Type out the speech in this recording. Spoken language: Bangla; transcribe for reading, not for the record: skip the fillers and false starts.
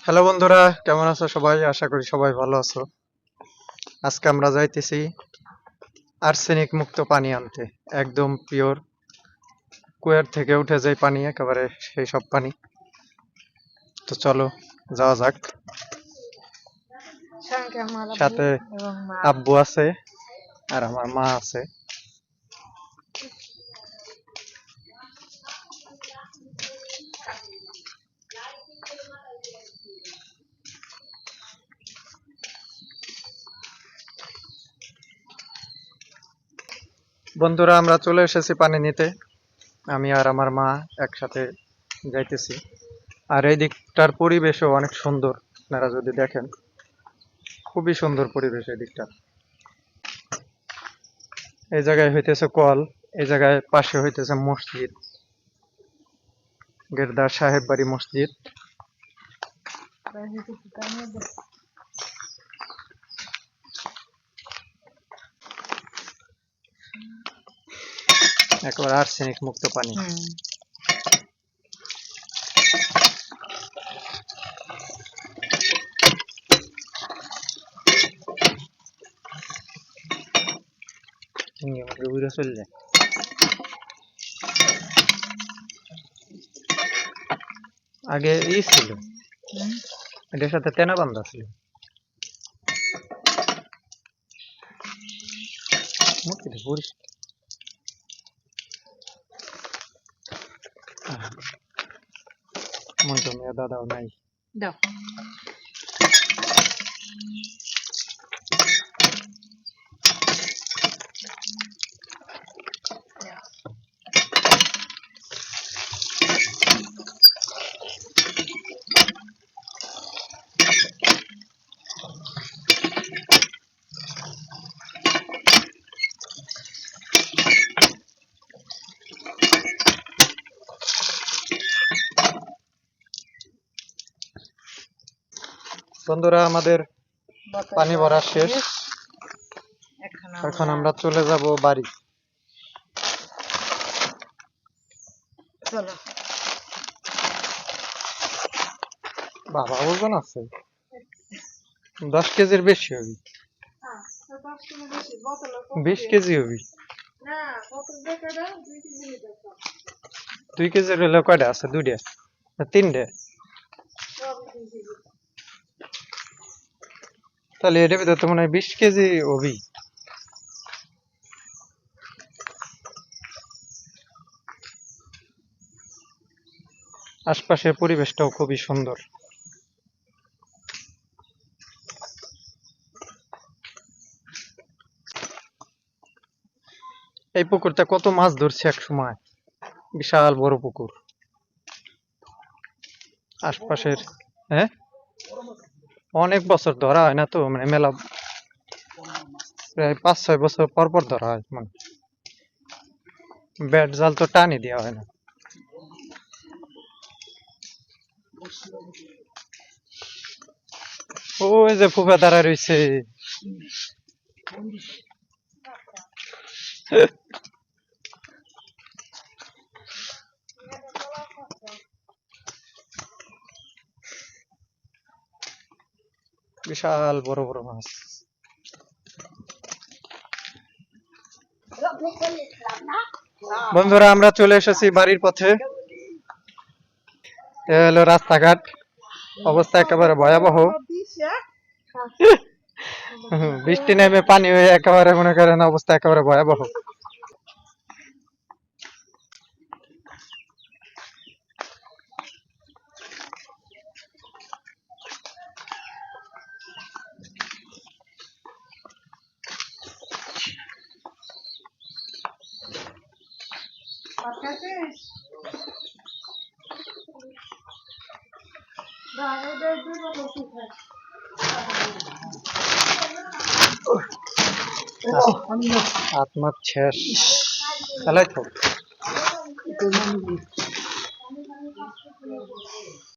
হ্যালো বন্ধুরা, কেমন আছো সবাই? আশা করি সবাই ভালো আছো। আজকে আমরা যাইতেছি আর্সেনিক মুক্ত পানি আনতে। একদম পিওর কুয়ার থেকে উঠে যায় পানি, একেবারে সেই সব পানি। তো চলো যাওয়া যাক। সঙ্গে আমার আব্বু সাথে এবং মা। আব্বু আছে আর আমার মা আছে। বন্ধুরা, আমরা চলে এসেছি পানি নিতে। আমি আর আমার মা একসাথে যাইতেছি। আর এই দিকটার পরিবেশও অনেক সুন্দর, আপনারা যদি দেখেন, খুবই সুন্দর পরিবেশ এই দিকটা। এই জায়গায় হইতেছে কল, এই জায়গায় পাশে হইতেছে মসজিদ, গেরদার সাহেব বাড়ি মসজিদ। একেবারে আর্সেনিক মুক্ত পানি। উড়ে চলে যায়। আগে ছিল, এটার সাথে তেনা বান্ধা ছিল। মন্টু মিয়া দাদাও নাই। দাও। বন্ধুরা, আমাদের পানি ভরা শেষ। এখন আমরা চলে যাব বাড়ি। চলো। বাবা, ওজন আছে 10 কেজির বেশি হবে। 20 কেজি হবে। 2 কেজির হলে কয়টা আছে? 2টা না 3টে? তাহলে এটার ভিতরে তো মনে হয় 20 কেজি হবে। আশপাশের পরিবেশটাও খুবই সুন্দর। এই পুকুরটা কত মাছ ধরছে এক সময়, বিশাল বড় পুকুর। আশপাশের, হ্যাঁ, অনেক বছর ধরা হয় না তো, মানে মেলা প্রায় 5-6 বছর পর পর ধরা হয়। মানে ব্যাট জাল তো টানি দেওয়া হয় না। ওই যে ফুফা দাঁড়ায় রয়েছে। বিশাল বড় বড় মাছ। বন্ধুরা, আমরা চলে এসেছি বাড়ির পথে। এ হলো রাস্তাঘাট, অবস্থা একেবারে ভয়াবহ। বৃষ্টি নেমে পানি হয়ে একেবারে মনে করেন অবস্থা একেবারে ভয়াবহ। আত্মার শেষ খেলাই তো।